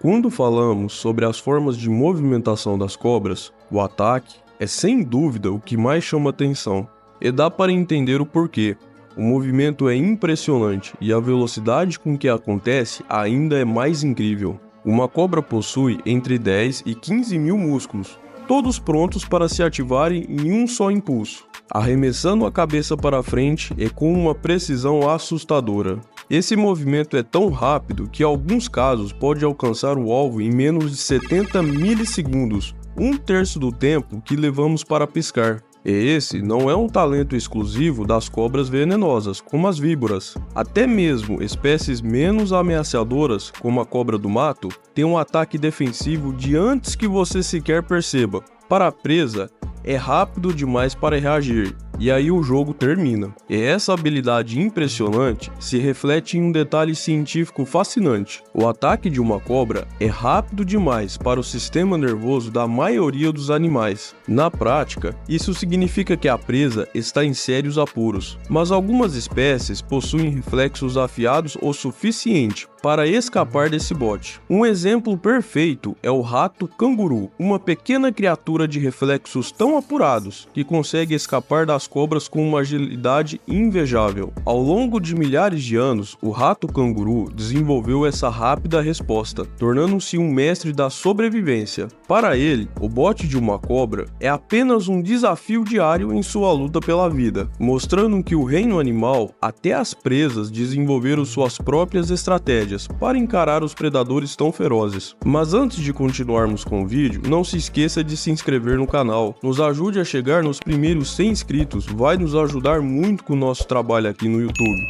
Quando falamos sobre as formas de movimentação das cobras, o ataque é sem dúvida o que mais chama atenção, e dá para entender o porquê. O movimento é impressionante e a velocidade com que acontece ainda é mais incrível. Uma cobra possui entre 10 e 15 mil músculos, todos prontos para se ativarem em um só impulso, arremessando a cabeça para frente e com uma precisão assustadora. Esse movimento é tão rápido que em alguns casos pode alcançar o alvo em menos de 70 milissegundos, um terço do tempo que levamos para piscar. E esse não é um talento exclusivo das cobras venenosas, como as víboras. Até mesmo espécies menos ameaçadoras, como a cobra do mato, têm um ataque defensivo de antes que você sequer perceba. Para a presa, é rápido demais para reagir, e aí o jogo termina. E essa habilidade impressionante se reflete em um detalhe científico fascinante. O ataque de uma cobra é rápido demais para o sistema nervoso da maioria dos animais. Na prática, isso significa que a presa está em sérios apuros, mas algumas espécies possuem reflexos afiados o suficiente para escapar desse bote. Um exemplo perfeito é o rato canguru, uma pequena criatura de reflexos tão apurados que consegue escapar das cobras com uma agilidade invejável. Ao longo de milhares de anos, o rato canguru desenvolveu essa rápida resposta, tornando-se um mestre da sobrevivência. Para ele, o bote de uma cobra é apenas um desafio diário em sua luta pela vida, mostrando que o reino animal, até as presas, desenvolveram suas próprias estratégias para encarar os predadores tão ferozes. Mas antes de continuarmos com o vídeo, não se esqueça de se inscrever no canal, nos ajude a chegar nos primeiros 100 inscritos, vai nos ajudar muito com o nosso trabalho aqui no YouTube.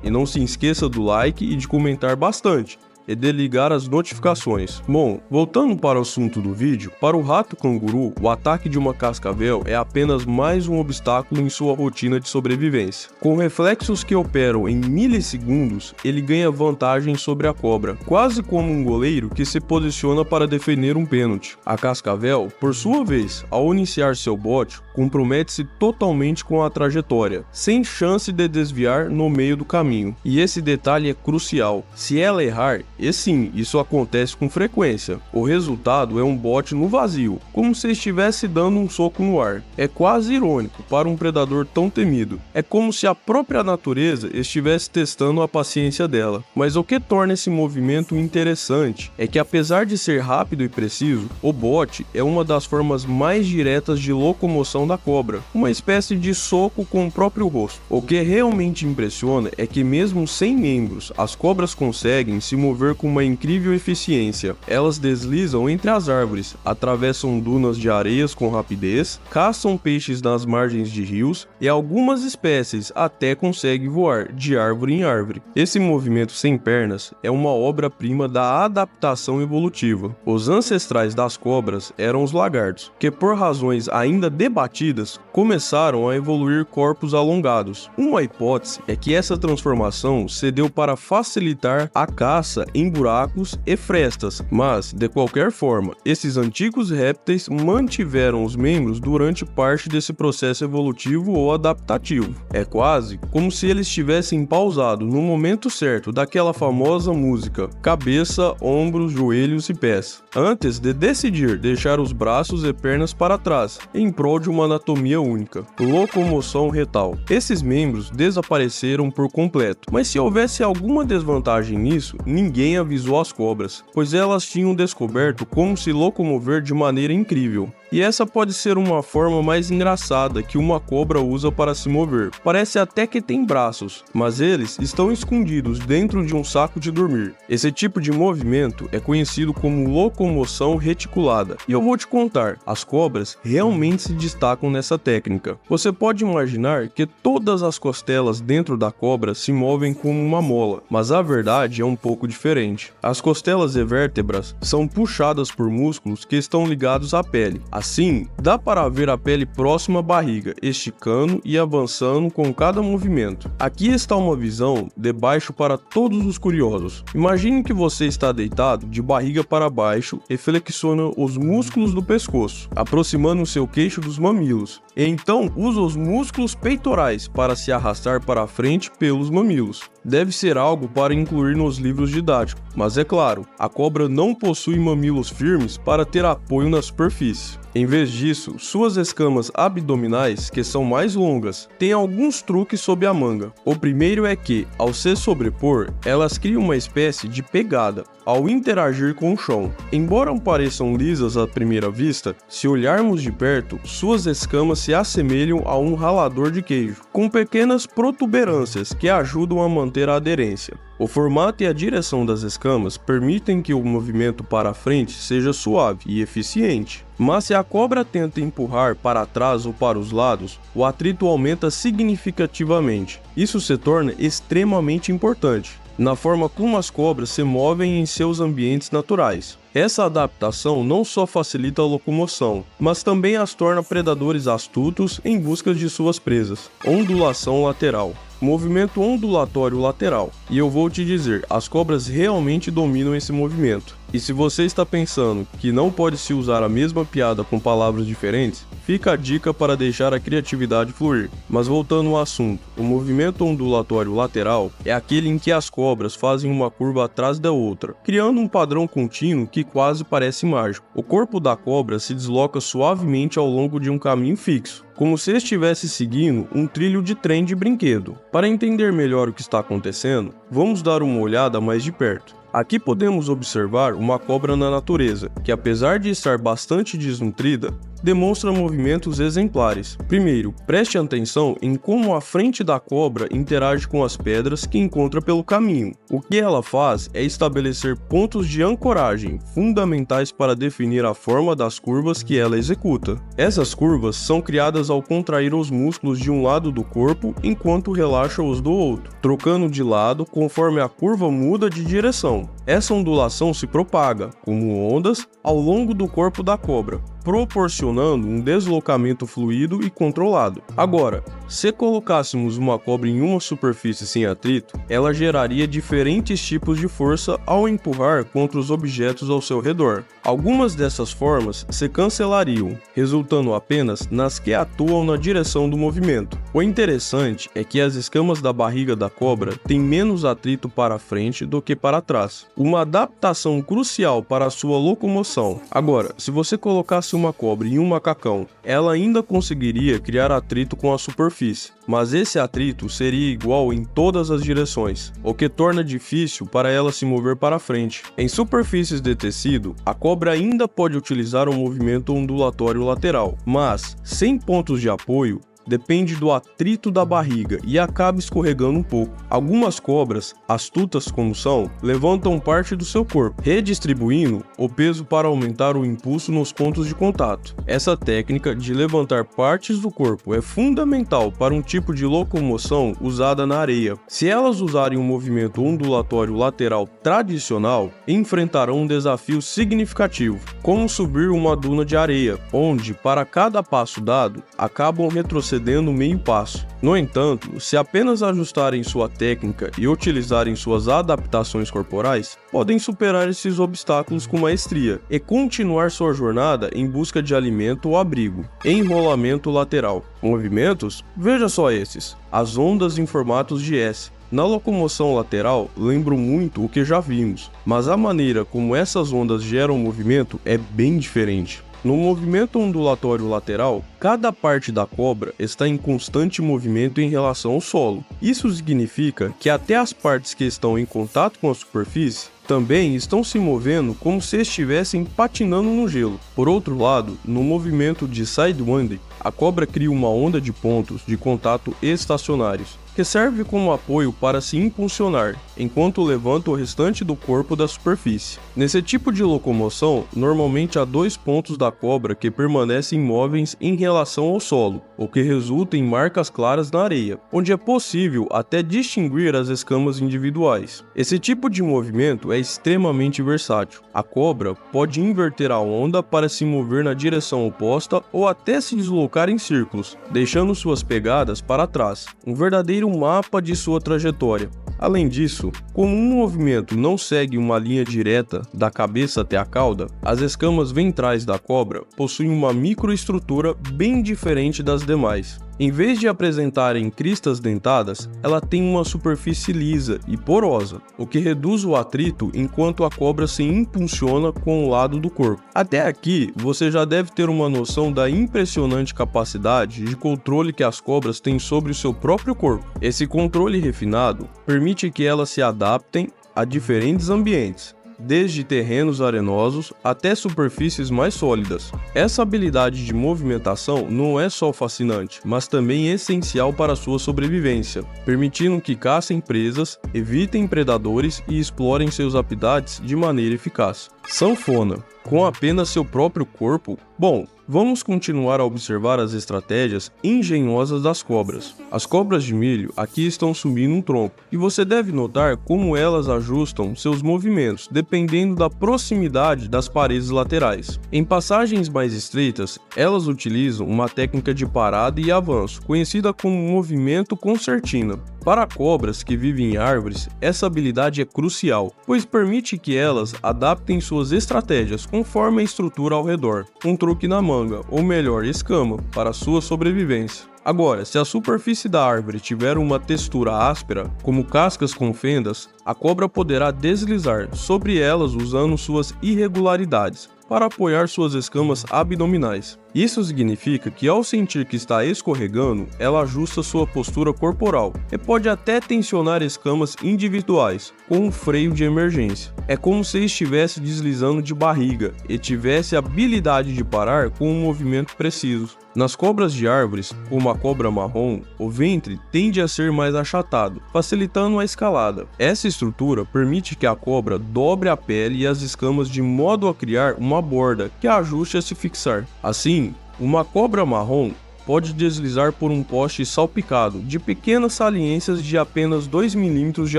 E não se esqueça do like e de comentar bastante, e de ligar as notificações. Bom, voltando para o assunto do vídeo, para o rato canguru, o ataque de uma cascavel é apenas mais um obstáculo em sua rotina de sobrevivência. Com reflexos que operam em milissegundos, ele ganha vantagem sobre a cobra, quase como um goleiro que se posiciona para defender um pênalti. A cascavel, por sua vez, ao iniciar seu bote, compromete-se totalmente com a trajetória, sem chance de desviar no meio do caminho. E esse detalhe é crucial. Se ela errar, e sim, isso acontece com frequência, o resultado é um bote no vazio, como se estivesse dando um soco no ar. É quase irônico para um predador tão temido. É como se a própria natureza estivesse testando a paciência dela. Mas o que torna esse movimento interessante é que, apesar de ser rápido e preciso, o bote é uma das formas mais diretas de locomoção da cobra, uma espécie de soco com o próprio rosto. O que realmente impressiona é que mesmo sem membros, as cobras conseguem se mover com uma incrível eficiência. Elas deslizam entre as árvores, atravessam dunas de areias com rapidez, caçam peixes nas margens de rios e algumas espécies até conseguem voar de árvore em árvore. Esse movimento sem pernas é uma obra-prima da adaptação evolutiva. Os ancestrais das cobras eram os lagartos, que por razões ainda debatidas, começaram a evoluir corpos alongados. Uma hipótese é que essa transformação se deu para facilitar a caça em buracos e frestas, mas, de qualquer forma, esses antigos répteis mantiveram os membros durante parte desse processo evolutivo ou adaptativo. É quase como se eles tivessem pausado no momento certo daquela famosa música cabeça, ombros, joelhos e pés, antes de decidir deixar os braços e pernas para trás, em prol de uma anatomia única. Locomoção retal. Esses membros desapareceram por completo, mas se houvesse alguma desvantagem nisso, ninguém avisou as cobras, pois elas tinham descoberto como se locomover de maneira incrível. E essa pode ser uma forma mais engraçada que uma cobra usa para se mover. Parece até que tem braços, mas eles estão escondidos dentro de um saco de dormir. Esse tipo de movimento é conhecido como locomoção reticulada. E eu vou te contar, as cobras realmente se destacam nessa técnica. Você pode imaginar que todas as costelas dentro da cobra se movem como uma mola, mas a verdade é um pouco diferente. As costelas e vértebras são puxadas por músculos que estão ligados à pele. Assim, dá para ver a pele próxima à barriga, esticando e avançando com cada movimento. Aqui está uma visão de baixo para todos os curiosos. Imagine que você está deitado de barriga para baixo e flexiona os músculos do pescoço, aproximando o seu queixo dos mamilos. E então usa os músculos peitorais para se arrastar para frente pelos mamilos. deve ser algo para incluir nos livros didáticos, mas é claro, a cobra não possui mamilos firmes para ter apoio na superfície. Em vez disso, suas escamas abdominais, que são mais longas, têm alguns truques sob a manga. O primeiro é que, ao se sobrepor, elas criam uma espécie de pegada ao interagir com o chão. Embora pareçam lisas à primeira vista, se olharmos de perto, suas escamas se assemelham a um ralador de queijo, com pequenas protuberâncias que ajudam a manter a aderência. O formato e a direção das escamas permitem que o movimento para a frente seja suave e eficiente. Mas se a cobra tenta empurrar para trás ou para os lados, o atrito aumenta significativamente. Isso se torna extremamente importante na forma como as cobras se movem em seus ambientes naturais. Essa adaptação não só facilita a locomoção, mas também as torna predadores astutos em busca de suas presas. Ondulação lateral. Movimento ondulatório lateral. E eu vou te dizer, as cobras realmente dominam esse movimento. E se você está pensando que não pode se usar a mesma piada com palavras diferentes, fica a dica para deixar a criatividade fluir. Mas voltando ao assunto, o movimento ondulatório lateral é aquele em que as cobras fazem uma curva atrás da outra, criando um padrão contínuo que quase parece mágico. O corpo da cobra se desloca suavemente ao longo de um caminho fixo, como se estivesse seguindo um trilho de trem de brinquedo. Para entender melhor o que está acontecendo, vamos dar uma olhada mais de perto. Aqui podemos observar uma cobra na natureza, que apesar de estar bastante desnutrida, demonstra movimentos exemplares. Primeiro, preste atenção em como a frente da cobra interage com as pedras que encontra pelo caminho. O que ela faz é estabelecer pontos de ancoragem fundamentais para definir a forma das curvas que ela executa. Essas curvas são criadas ao contrair os músculos de um lado do corpo enquanto relaxa os do outro, trocando de lado conforme a curva muda de direção. Essa ondulação se propaga, como ondas, ao longo do corpo da cobra, proporcionando um deslocamento fluido e controlado. Agora, se colocássemos uma cobra em uma superfície sem atrito, ela geraria diferentes tipos de força ao empurrar contra os objetos ao seu redor. Algumas dessas formas se cancelariam, resultando apenas nas que atuam na direção do movimento. O interessante é que as escamas da barriga da cobra têm menos atrito para frente do que para trás, uma adaptação crucial para a sua locomoção. Agora, se você colocasse uma cobra em um macacão, ela ainda conseguiria criar atrito com a superfície, mas esse atrito seria igual em todas as direções, o que torna difícil para ela se mover para frente. Em superfícies de tecido, a cobra ainda pode utilizar um movimento ondulatório lateral, mas sem pontos de apoio, depende do atrito da barriga e acaba escorregando um pouco. Algumas cobras, astutas como são, levantam parte do seu corpo, redistribuindo o peso para aumentar o impulso nos pontos de contato. Essa técnica de levantar partes do corpo é fundamental para um tipo de locomoção usada na areia. Se elas usarem um movimento ondulatório lateral tradicional, enfrentarão um desafio significativo, como subir uma duna de areia, onde, para cada passo dado, acabam retrocedendo meio passo. No entanto, se apenas ajustarem sua técnica e utilizarem suas adaptações corporais, podem superar esses obstáculos com maestria e continuar sua jornada em busca de alimento ou abrigo. Enrolamento lateral. Movimentos? Veja só esses. As ondas em formatos de S. Na locomoção lateral, lembram muito o que já vimos, mas a maneira como essas ondas geram movimento é bem diferente. No movimento ondulatório lateral, cada parte da cobra está em constante movimento em relação ao solo. Isso significa que até as partes que estão em contato com a superfície também estão se movendo como se estivessem patinando no gelo. Por outro lado, no movimento de sidewinding, a cobra cria uma onda de pontos de contato estacionários, que serve como apoio para se impulsionar, enquanto levanta o restante do corpo da superfície. Nesse tipo de locomoção, normalmente há dois pontos da cobra que permanecem imóveis em relação ao solo, o que resulta em marcas claras na areia, onde é possível até distinguir as escamas individuais. Esse tipo de movimento é extremamente versátil. A cobra pode inverter a onda para se mover na direção oposta ou até se deslocar em círculos, deixando suas pegadas para trás. Um verdadeiro mapa de sua trajetória. Além disso, como um movimento não segue uma linha direta da cabeça até a cauda, as escamas ventrais da cobra possuem uma microestrutura bem diferente das demais. Em vez de apresentarem cristas dentadas, ela tem uma superfície lisa e porosa, o que reduz o atrito enquanto a cobra se impulsiona com o lado do corpo. Até aqui, você já deve ter uma noção da impressionante capacidade de controle que as cobras têm sobre o seu próprio corpo. Esse controle refinado permite que elas se adaptem a diferentes ambientes, desde terrenos arenosos até superfícies mais sólidas. Essa habilidade de movimentação não é só fascinante, mas também essencial para sua sobrevivência, permitindo que caçem presas, evitem predadores e explorem seus habitats de maneira eficaz. Sanfona, com apenas seu próprio corpo? Bom, vamos continuar a observar as estratégias engenhosas das cobras. As cobras de milho aqui estão subindo um tronco, e você deve notar como elas ajustam seus movimentos dependendo da proximidade das paredes laterais. Em passagens mais estreitas, elas utilizam uma técnica de parada e avanço, conhecida como movimento concertina. Para cobras que vivem em árvores, essa habilidade é crucial, pois permite que elas adaptem suas estratégias conforme a estrutura ao redor, um truque na manga, ou melhor, escama, para sua sobrevivência. Agora, se a superfície da árvore tiver uma textura áspera, como cascas com fendas, a cobra poderá deslizar sobre elas usando suas irregularidades para apoiar suas escamas abdominais. Isso significa que, ao sentir que está escorregando, ela ajusta sua postura corporal e pode até tensionar escamas individuais com um freio de emergência. É como se estivesse deslizando de barriga e tivesse a habilidade de parar com um movimento preciso. Nas cobras de árvores, como a cobra marrom, o ventre tende a ser mais achatado, facilitando a escalada. Essa estrutura permite que a cobra dobre a pele e as escamas de modo a criar uma borda que a ajuste a se fixar. Assim, uma cobra marrom pode deslizar por um poste salpicado de pequenas saliências de apenas 2 milímetros de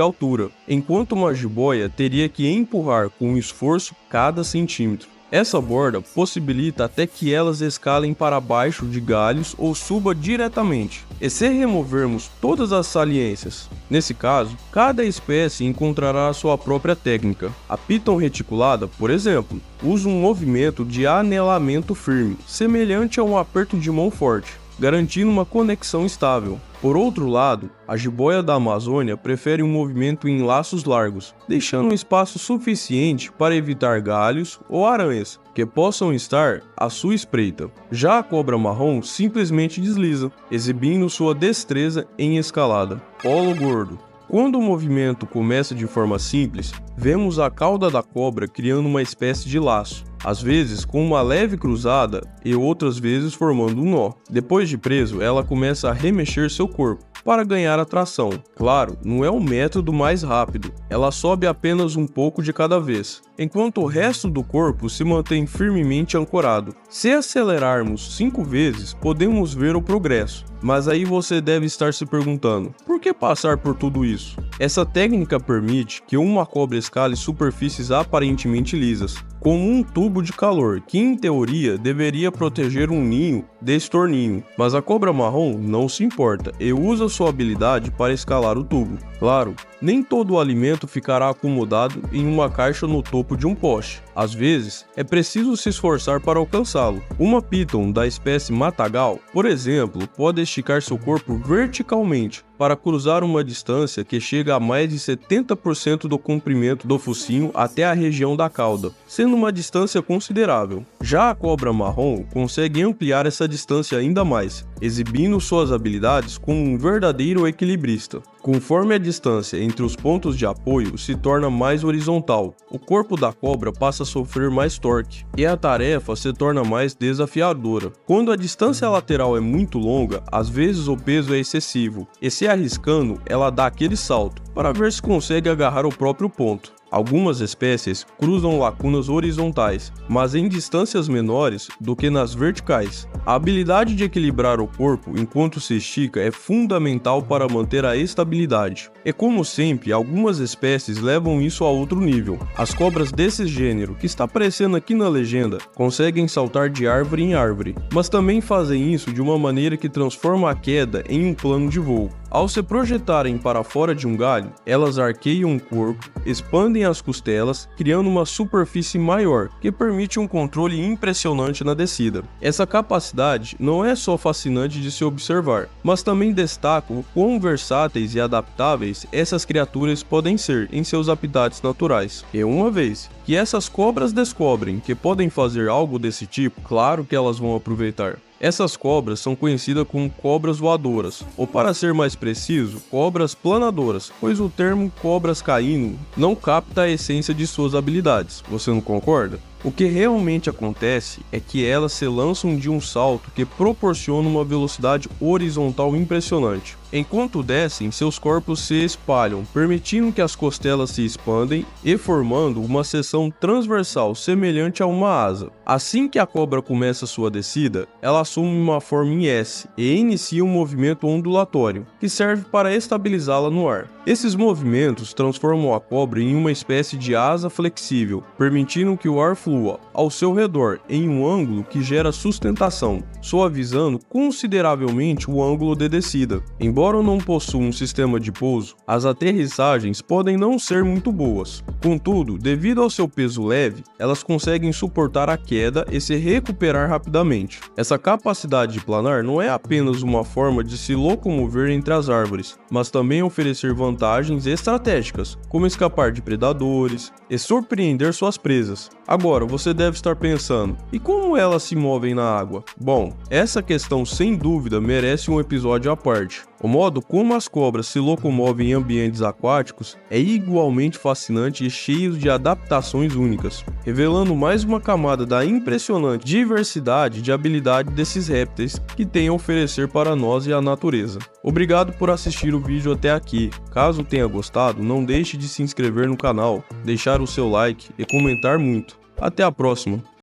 altura, enquanto uma jiboia teria que empurrar com esforço cada centímetro. Essa borda possibilita até que elas escalem para baixo de galhos ou suba diretamente. E se removermos todas as saliências? Nesse caso, cada espécie encontrará a sua própria técnica. A piton reticulada, por exemplo, usa um movimento de anelamento firme, semelhante a um aperto de mão forte, garantindo uma conexão estável. Por outro lado, a jiboia da Amazônia prefere um movimento em laços largos, deixando um espaço suficiente para evitar galhos ou aranhas que possam estar à sua espreita. Já a cobra marrom simplesmente desliza, exibindo sua destreza em escalada. Polo gordo. Quando o movimento começa de forma simples, vemos a cauda da cobra criando uma espécie de laço, às vezes com uma leve cruzada e outras vezes formando um nó. Depois de preso, ela começa a remexer seu corpo para ganhar atração. Claro, não é o método mais rápido, ela sobe apenas um pouco de cada vez, enquanto o resto do corpo se mantém firmemente ancorado. Se acelerarmos 5 vezes, podemos ver o progresso, mas aí você deve estar se perguntando, por que passar por tudo isso? Essa técnica permite que uma cobra escale superfícies aparentemente lisas, como um tubo de calor, que em teoria deveria proteger um ninho de estorninho, mas a cobra marrom não se importa e usa sua habilidade para escalar o tubo. Claro, nem todo o alimento ficará acomodado em uma caixa no topo de um poste. Às vezes, é preciso se esforçar para alcançá-lo. Uma piton da espécie matagal, por exemplo, pode esticar seu corpo verticalmente para cruzar uma distância que chega a mais de 70% do comprimento do focinho até a região da cauda, sendo uma distância considerável. Já a cobra marrom consegue ampliar essa distância ainda mais, exibindo suas habilidades como um verdadeiro equilibrista. Conforme a distância entre os pontos de apoio se torna mais horizontal, o corpo da cobra passa a sofrer mais torque, e a tarefa se torna mais desafiadora. Quando a distância lateral é muito longa, às vezes o peso é excessivo, e se arriscando, ela dá aquele salto, para ver se consegue agarrar o próprio ponto. Algumas espécies cruzam lacunas horizontais, mas em distâncias menores do que nas verticais. A habilidade de equilibrar o corpo enquanto se estica é fundamental para manter a estabilidade. E como sempre, algumas espécies levam isso a outro nível. As cobras desse gênero, que está aparecendo aqui na legenda, conseguem saltar de árvore em árvore, mas também fazem isso de uma maneira que transforma a queda em um plano de voo. Ao se projetarem para fora de um galho, elas arqueiam o corpo, expandem as costelas, criando uma superfície maior, que permite um controle impressionante na descida. Essa capacidade não é só fascinante de se observar, mas também destaca o quão versáteis e adaptáveis essas criaturas podem ser em seus habitats naturais. E uma vez que essas cobras descobrem que podem fazer algo desse tipo, claro que elas vão aproveitar. Essas cobras são conhecidas como cobras voadoras, ou para ser mais preciso, cobras planadoras, pois o termo cobras caindo não capta a essência de suas habilidades, você não concorda? O que realmente acontece é que elas se lançam de um salto que proporciona uma velocidade horizontal impressionante. Enquanto descem, seus corpos se espalham, permitindo que as costelas se expandem e formando uma seção transversal semelhante a uma asa. Assim que a cobra começa sua descida, ela assume uma forma em S e inicia um movimento ondulatório, que serve para estabilizá-la no ar. Esses movimentos transformam a cobra em uma espécie de asa flexível, permitindo que o ar flua ao seu redor em um ângulo que gera sustentação, suavizando consideravelmente o ângulo de descida. Embora não possua um sistema de pouso, as aterrissagens podem não ser muito boas. Contudo, devido ao seu peso leve, elas conseguem suportar a queda e se recuperar rapidamente. Essa capacidade de planar não é apenas uma forma de se locomover entre as árvores, mas também oferecer vantagens estratégicas, como escapar de predadores e surpreender suas presas. Agora, você deve estar pensando, e como elas se movem na água? Bom, essa questão sem dúvida merece um episódio à parte. O modo como as cobras se locomovem em ambientes aquáticos é igualmente fascinante e cheio de adaptações únicas, revelando mais uma camada da impressionante diversidade de habilidade desses répteis que têm a oferecer para nós e a natureza. Obrigado por assistir o vídeo até aqui. Caso tenha gostado, não deixe de se inscrever no canal, deixar o seu like e comentar muito. Até a próxima!